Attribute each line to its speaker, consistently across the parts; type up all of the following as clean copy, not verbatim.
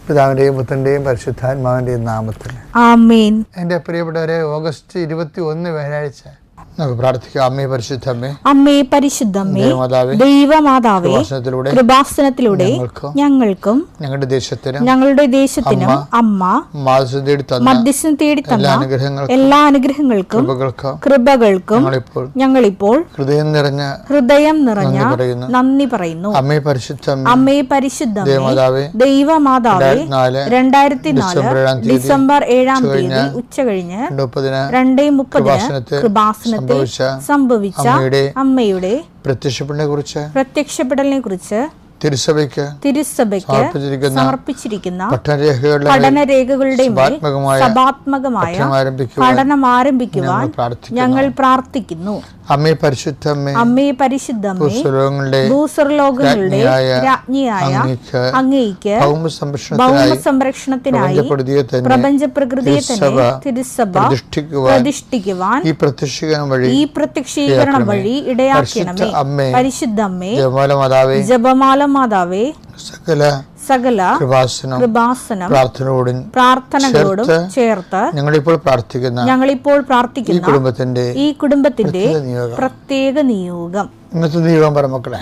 Speaker 1: പിതാവിൻ്റെയും പുത്രൻ്റെയും പരിശുദ്ധാത്മാവിൻ്റെയും നാമത്തിൽ
Speaker 2: ആമേൻ.
Speaker 1: എൻ്റെ പ്രിയപ്പെട്ടവരെ, ഓഗസ്റ്റ് 21 വ്യാഴാഴ്ച നമുക്ക് പ്രാർത്ഥിക്കാം. അമ്മേ പരിശുദ്ധമ്മേ,
Speaker 2: അമ്മേ പരിശുദ്ധമ്മേ, ദൈവമാതാവേ, കൃപാസനത്തിലൂടെ ഞങ്ങൾക്കും ഞങ്ങളുടെ ദേശത്തിനും അമ്മ മധ്യസ്ഥം തേടി തന്ന എല്ലാ അനുഗ്രഹങ്ങൾക്കും കൃപകൾക്കും ഞങ്ങളിപ്പോൾ ഹൃദയം നിറഞ്ഞ നന്ദി പറയുന്നു. അമ്മേ പരിശുദ്ധമ്മേ, ദൈവമാതാവേ, 2004 ഡിസംബർ 7 ഉച്ച കഴിഞ്ഞ് 2:30 കൃപാസനത്തിൽ സംഭവിച്ച അമ്മയുടെ പ്രത്യക്ഷപ്പെടലിനെ കുറിച്ച് തിരുസഭയ്ക്ക് സമർപ്പിച്ചിരിക്കുന്ന പഠനരേഖകളുടെ സഭാത്മകമായ പഠനം ആരംഭിക്കുവാൻ ഞങ്ങൾ പ്രാർത്ഥിക്കുന്നു.
Speaker 1: അമ്മേ പരിശുദ്ധമ്മേ,
Speaker 2: ഭൂസ്വർലോകങ്ങളുടെ രാജ്ഞിയായ അങ്ങേയ്ക്ക് ഭൗമസംരക്ഷണത്തിനായി പ്രപഞ്ചപ്രകൃതിയെ തന്നെ തിരുസഭ പ്രതിഷ്ഠിക്കുവാൻ ഈ പ്രത്യക്ഷീകരണം വഴി ഇടയാക്കണമേ. പരിശുദ്ധമ്മേ, ജപമാല മാതാവേ, സകല കൃപാസനം പ്രാർത്ഥനകളോടും ചേർത്ത് ഞങ്ങളിപ്പോൾ പ്രാർത്ഥിക്കുന്ന ഈ കുടുംബത്തിന്റെ പ്രത്യേക നിയോഗം.
Speaker 1: ഇന്നത്തെ നിയോഗം പറ മക്കളെ.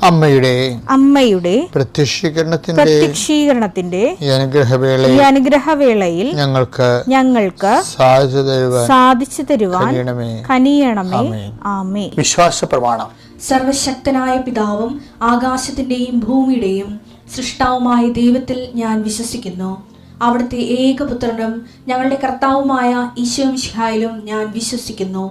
Speaker 2: അമ്മയുടെ പ്രത്യക്ഷീകരണത്തിന്റെ ഈ അനുഗ്രഹവേളയിൽ ഞങ്ങൾക്ക് സാധിച്ചു തരുവാൻ കനിയണമേ. ആമേൻ.
Speaker 1: വിശ്വാസ പ്രമാണം.
Speaker 3: സർവശക്തനായ പിതാവും ആകാശത്തിന്റെയും ഭൂമിയുടെയും സൃഷ്ടാവുമായ ദൈവത്തിൽ ഞാൻ വിശ്വസിക്കുന്നു. അവിടുത്തെ ഏകപുത്രനും ഞങ്ങളുടെ കർത്താവുമായ ഈശോ മിശിഹായിലും ഞാൻ വിശ്വസിക്കുന്നു.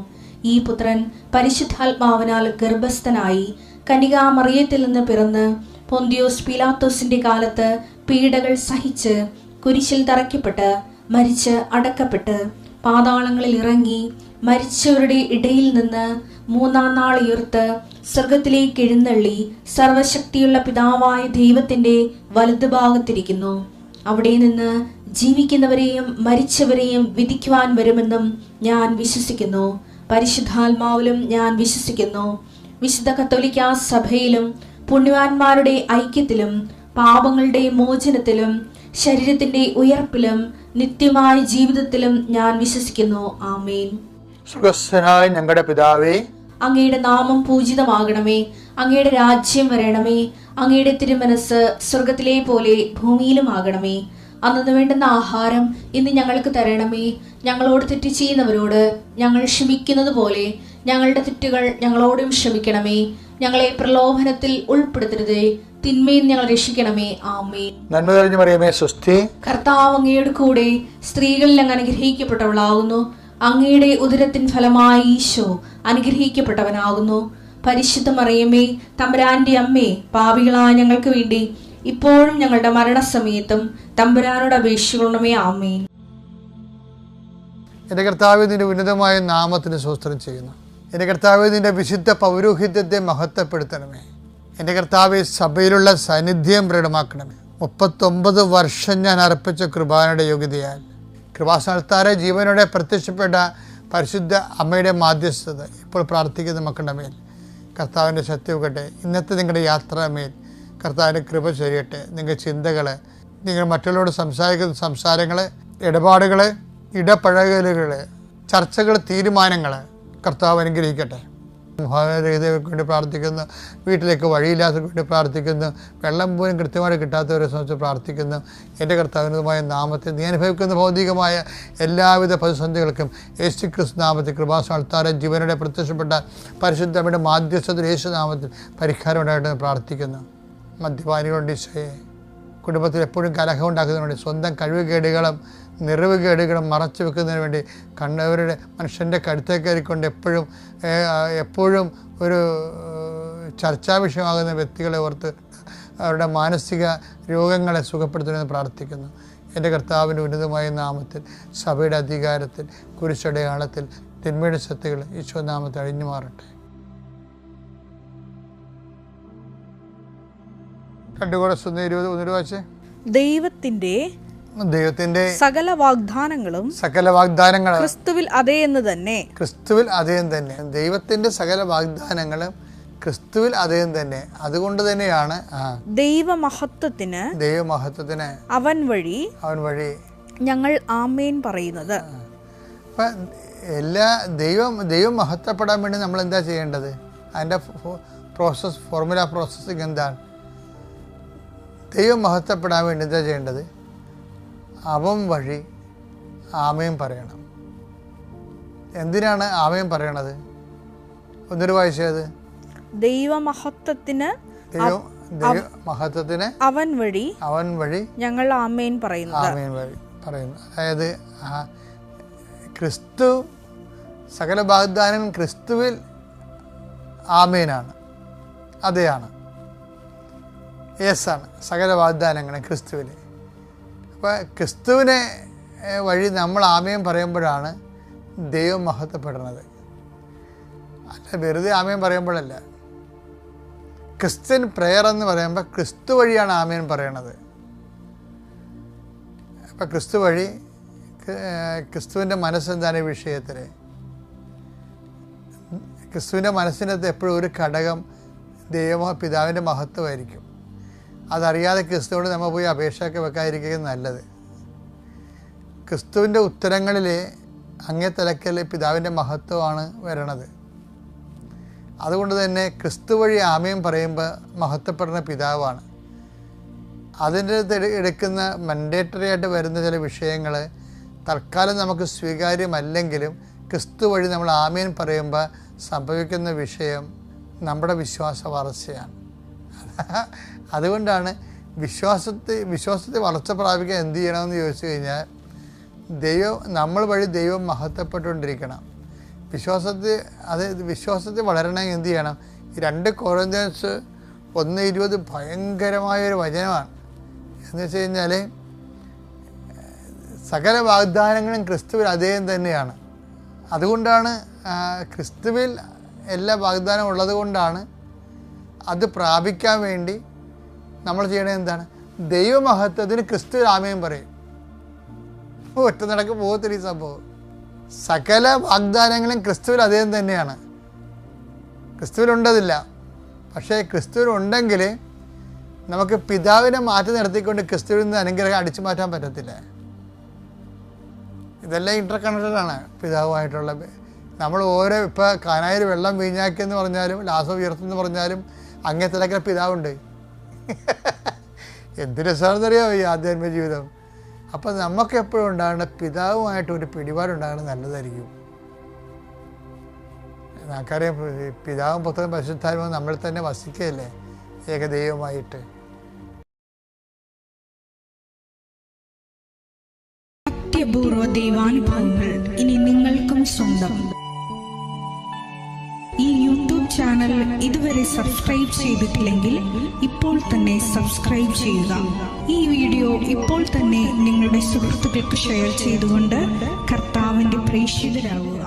Speaker 3: ഈ പുത്രൻ പരിശുദ്ധാത്മാവിനാൽ ഗർഭസ്ഥനായി കന്യകാമറിയത്തിൽ നിന്ന് പിറന്ന് പൊന്തിയോസ് പീലാത്തോസിന്റെ കാലത്ത് പീഡകൾ സഹിച്ച് കുരിശിൽ തറയ്ക്കപ്പെട്ട് മരിച്ച് അടക്കപ്പെട്ട് പാതാളങ്ങളിൽ ഇറങ്ങി മരിച്ചവരുടെ ഇടയിൽ നിന്ന് 3-ാം നാൾ ഉയർത്ത് സ്വർഗത്തിലേക്ക് എഴുന്നള്ളി സർവശക്തിയുള്ള പിതാവായ ദൈവത്തിന്റെ വലതുഭാഗത്തിരിക്കുന്നു. അവിടെ നിന്ന് ജീവിക്കുന്നവരെയും മരിച്ചവരെയും വിധിക്കുവാൻ വരുമെന്നും ഞാൻ വിശ്വസിക്കുന്നു. പരിശുദ്ധാത്മാവിലും ഞാൻ വിശ്വസിക്കുന്നു. വിശുദ്ധ കത്തോലിക്കാ സഭയിലും പുണ്യവാന്മാരുടെ ഐക്യത്തിലും പാപങ്ങളുടെ മോചനത്തിലും ശരീരത്തിന്റെ ഉയർപ്പിലും നിത്യമായ ജീവിതത്തിലും ഞാൻ വിശ്വസിക്കുന്നു. ആമേൻ.
Speaker 1: സ്വർഗ്ഗസ്ഥനായ ഞങ്ങളുടെ പിതാവേ,
Speaker 3: അങ്ങയുടെ നാമം പൂജിതമാകണമേ. അങ്ങയുടെ രാജ്യം വരണമേ. അങ്ങയുടെ തിരുമനസ് സ്വർഗത്തിലെ പോലെ ഭൂമിയിലും ആകണമേ. അന്നു വേണ്ടുന്ന ആഹാരം ഇന്ന് ഞങ്ങൾക്ക് തരണമേ. ഞങ്ങളോട് തെറ്റ് ചെയ്യുന്നവരോട് ഞങ്ങൾ ക്ഷമിക്കുന്നത് പോലെ ഞങ്ങളുടെ തെറ്റുകൾ ഞങ്ങളോടും ക്ഷമിക്കണമേ. ഞങ്ങളെ പ്രലോഭനത്തിൽ ഉൾപ്പെടുത്തരുതേ, തിന്മയിൽ ഞങ്ങൾ രക്ഷിക്കണമേ. ആമേൻ.
Speaker 1: നന്മ നിറഞ്ഞ മറിയമേ, സ്വസ്തി.
Speaker 3: കർത്താവ് അങ്ങയുടെ കൂടെ സ്ത്രീകളിൽ അങ്ങ് അനുഗ്രഹിക്കപ്പെട്ടവളാകുന്നു. അങ്ങയുടെ ഉദരത്തിൻ ഫലമായി ഈശോ അനുഗ്രഹിക്കപ്പെട്ടവനാകുന്നു. പരിശുദ്ധ മറിയമേ, തമ്പുരാന്റെ അമ്മേ, പാപികളായ ഞങ്ങൾക്ക് വേണ്ടി ഇപ്പോഴും ഞങ്ങളുടെ മരണസമയത്തും തമ്പുരാനോട് അപേക്ഷിക്കണമേ. ആമേൻ.
Speaker 1: എൻ്റെ കർത്താവേ, നിന്റെ ഉന്നതമായ നാമത്തിന് സ്തോത്രം ചെയ്യുന്നു. എൻ്റെ കർത്താവേ, നിന്റെ വിശുദ്ധ പൗരോഹിത്യത്തെ മഹത്വപ്പെടുത്തണമേ. എൻ്റെ കർത്താവേ, സഭയിലുള്ള സാന്നിധ്യം പ്രകടമാക്കണമേ. 39 വർഷം ഞാൻ അർപ്പിച്ച കൃപാനയുടെ യോഗ്യതയാൽ കൃപാസനത്താരെ ജീവനോടെ പ്രത്യക്ഷപ്പെട്ട പരിശുദ്ധ അമ്മയുടെ മാധ്യസ്ഥത ഇപ്പോൾ പ്രാർത്ഥിക്കുന്ന മക്കളുടെ മേൽ കർത്താവിൻ്റെ ശക്തിവകട്ടെ. ഇന്നത്തെ നിങ്ങളുടെ യാത്രാമേൽ കർത്താവിൻ്റെ കൃപ ചൊരിയട്ടെ. നിങ്ങളുടെ ചിന്തകൾ, നിങ്ങൾ മറ്റുള്ളവരോട് സംസാരിക്കുന്ന സംസാരങ്ങൾ, ഇടപാടുകൾ, ഇടപഴകലുകൾ, ചർച്ചകൾ, തീരുമാനങ്ങൾ കർത്താവ് അനുഗ്രഹിക്കട്ടെ. ഭവനരഹിതർക്ക് വേണ്ടി പ്രാർത്ഥിക്കുന്നു, വീട്ടിലേക്ക് വഴിയില്ലാത്തവർക്ക് വേണ്ടി പ്രാർത്ഥിക്കുന്നു, വെള്ളം പോലും കൃത്യമായിട്ട് കിട്ടാത്തവരെ സംബന്ധിച്ച് പ്രാർത്ഥിക്കുന്നു. എൻ്റെ കർത്താവിനുമായ നാമത്തിൽ നീ അനുഭവിക്കുന്ന ഭൗതികമായ എല്ലാവിധ പ്രതിസന്ധികൾക്കും യേശുക്രിസ്തു നാമത്തിൽ കൃപാസ്ഥാനം ജീവനോടെ പ്രത്യക്ഷപ്പെട്ട പരിശുദ്ധയുടെ മാധ്യസ്ഥത്തിൽ യേശു നാമത്തിൽ പരിഹാരം ഉണ്ടായിട്ട് പ്രാർത്ഥിക്കുന്നു. മദ്യപാനികളുണ്ട് ഈശോയെ, കുടുംബത്തിൽ എപ്പോഴും കലഹം ഉണ്ടാക്കുന്നതിന് വേണ്ടി, സ്വന്തം കഴിവുകേടുകളും നിറവുകേടുകളും മറച്ചു വെക്കുന്നതിന് വേണ്ടി, കണ്ടവരുടെ മനുഷ്യൻ്റെ കഴുത്തേ കയറിക്കൊണ്ട് എപ്പോഴും ഒരു ചർച്ചാ വിഷയമാകുന്ന വ്യക്തികളെ ഓർത്ത് അവരുടെ മാനസിക രോഗങ്ങളെ സുഖപ്പെടുത്തണമെന്ന് പ്രാർത്ഥിക്കുന്നു. എൻ്റെ കർത്താവിൻ്റെ ഉന്നതമായ നാമത്തിൽ, സഭയുടെ അധികാരത്തിൽ, കുരിശടയാളത്തിൽ തിന്മയുടെ ശക്തികൾ ഈശോ നാമത്തിൽ അഴിഞ്ഞു മാറട്ടെ.
Speaker 2: ദൈവത്തിന്റെ സകല വാഗ്ദാനങ്ങളും ക്രിസ്തുവിൽ അതേ എന്ന് തന്നെ.
Speaker 1: ദൈവത്തിന്റെ സകല വാഗ്ദാനങ്ങളും ക്രിസ്തുവിൽ അതേ തന്നെ. അതുകൊണ്ട് തന്നെയാണ്
Speaker 2: ദൈവമഹത്വത്തിന് അവൻ വഴി ഞങ്ങൾ ആമേൻ പറയുന്നത്.
Speaker 1: അപ്പൊ എല്ലാ ദൈവം മഹത്വപ്പെടാൻ വേണ്ടി നമ്മൾ എന്താ ചെയ്യേണ്ടത്? അതിന്റെ ഫോർമുല പ്രോസസ്സിങ് എന്താണ്? ദൈവം മഹത്വപ്പെടാൻ വേണ്ടി എന്താ ചെയ്യേണ്ടത്? അവൻ വഴി ആമേൻ പറയണം. എന്തിനാണ് ആമേൻ പറയണത്? ഒന്നൊരു വായിച്ചത്,
Speaker 2: ദൈവമഹത്വത്തിന് അവൻ വഴി ഞങ്ങൾ ആമേൻ പറയുന്നു.
Speaker 1: അതായത് ക്രിസ്തു സകല വാഗ്ദാനം ക്രിസ്തുവിൽ ആമേനാണ്, അതെയാണ്, യേസാണ് സകല വാഗ്ദാനങ്ങളും ക്രിസ്തുവിൽ. അപ്പോൾ ക്രിസ്തുവിനെ വഴി നമ്മൾ ആമേൻ പറയുമ്പോഴാണ് ദൈവം മഹത്വപ്പെടുന്നത്. അല്ല വെറുതെ ആമേൻ പറയുമ്പോഴല്ല. ക്രിസ്ത്യൻ പ്രെയർ എന്ന് പറയുമ്പോൾ ക്രിസ്തു വഴിയാണ് ആമേൻ പറയണത്. അപ്പം ക്രിസ്തു വഴി ക്രിസ്തുവിൻ്റെ മനസ്സെന്താണ് ഈ വിഷയത്തിൽ? ക്രിസ്തുവിൻ്റെ മനസ്സിനകത്ത് എപ്പോഴും ഒരു ഘടകം പിതാവിൻ്റെ മഹത്വമായിരിക്കും. അതറിയാതെ ക്രിസ്തുവോട് നമ്മൾ പോയി അപേക്ഷയൊക്കെ വെക്കാതിരിക്കുന്നത് നല്ലത്. ക്രിസ്തുവിൻ്റെ ഉത്തരങ്ങളിൽ അങ്ങേ തലക്കൽ പിതാവിൻ്റെ മഹത്വമാണ് വരണത്. അതുകൊണ്ട് തന്നെ ക്രിസ്തു വഴി ആമേൻ പറയുമ്പോൾ മഹത്വപ്പെടുന്ന പിതാവാണ്. അതിൻ്റെ എടുക്കുന്ന മൻഡേറ്ററി ആയിട്ട് വരുന്ന ചില വിഷയങ്ങൾ തൽക്കാലം നമുക്ക് സ്വീകാര്യമല്ലെങ്കിലും ക്രിസ്തു വഴി നമ്മൾ ആമേൻ പറയുമ്പോൾ സംഭവിക്കുന്ന വിഷയം നമ്മുടെ വിശ്വാസ വളർച്ചയാണ്. അതുകൊണ്ടാണ് വിശ്വാസത്തെ വളർച്ച പ്രാപിക്കാൻ എന്ത് ചെയ്യണമെന്ന് ചോദിച്ചു കഴിഞ്ഞാൽ നമ്മൾ വഴി ദൈവം മഹത്വപ്പെട്ടുകൊണ്ടിരിക്കണം. വിശ്വാസത്തിൽ വളരണമെങ്കിൽ എന്ത് ചെയ്യണം? 2 കൊരിന്ത്യൻസ് 1:20 ഭയങ്കരമായൊരു വചനമാണ്. എന്ന് വെച്ച് കഴിഞ്ഞാൽ സകല വാഗ്ദാനങ്ങളും ക്രിസ്തുവിൽ അതേ തന്നെയാണ്. അതുകൊണ്ടാണ് ക്രിസ്തുവിൽ എല്ലാ വാഗ്ദാനവും ഉള്ളത് കൊണ്ടാണ് അത് പ്രാപിക്കാൻ വേണ്ടി നമ്മൾ ചെയ്യണത് എന്താണ്? ദൈവമഹത്വത്തിന് ക്രിസ്തുവിൽ ആമേൻ പറയും. ഒറ്റ നടക്ക് പോകത്തില്ല ഈ സംഭവം. സകല വാഗ്ദാനങ്ങളും ക്രിസ്തുവിൽ അതേ തന്നെയാണ്. ക്രിസ്തുവിലുണ്ടതില്ല. പക്ഷേ ക്രിസ്തുവിലുണ്ടെങ്കിൽ നമുക്ക് പിതാവിനെ മാറ്റി നിർത്തിക്കൊണ്ട് ക്രിസ്തുവിൽ നിന്ന് അനുഗ്രഹം അടിച്ചു മാറ്റാൻ പറ്റത്തില്ല. ഇതെല്ലാം ഇൻ്റർ കണക്റ്റഡാണ് പിതാവുമായിട്ടുള്ള. നമ്മൾ ഇപ്പോൾ കാനായിൽ വെള്ളം വീഞ്ഞാക്കിയെന്ന് പറഞ്ഞാലും ലാസർ ഉയർത്തുമെന്ന് പറഞ്ഞാലും അങ്ങേ തലക്കൽ പിതാവുണ്ട്. എന്ത് രസമാണെന്നറിയാമോ ഈ ആധ്യാത്മിക ജീവിതം. അപ്പം നമുക്ക് എപ്പോഴും ഉണ്ടാകേണ്ട പിതാവുമായിട്ട് ഒരു പിടിപാടുണ്ടാകണം നല്ലതായിരിക്കും. നമുക്കറിയാം പിതാവും പുത്രനും പരിശുദ്ധാത്മാവും നമ്മൾ തന്നെ വസിക്കുകയല്ലേ ഏകദൈവമായിട്ട്.
Speaker 2: അത്യപൂർവ ദൈവാനുഭവങ്ങൾ ഇനി നിങ്ങൾക്കും സ്വന്തം. ഈ യൂട്യൂബ് ചാനൽ ഇതുവരെ സബ്സ്ക്രൈബ് ചെയ്തിട്ടില്ലെങ്കിൽ ഇപ്പോൾ തന്നെ സബ്സ്ക്രൈബ് ചെയ്യുക. ഈ വീഡിയോ ഇപ്പോൾ തന്നെ നിങ്ങളുടെ സുഹൃത്തുക്കൾക്ക് ഷെയർ ചെയ്തുകൊണ്ട് കർത്താവിന്റെ പ്രേക്ഷിതരാകുക.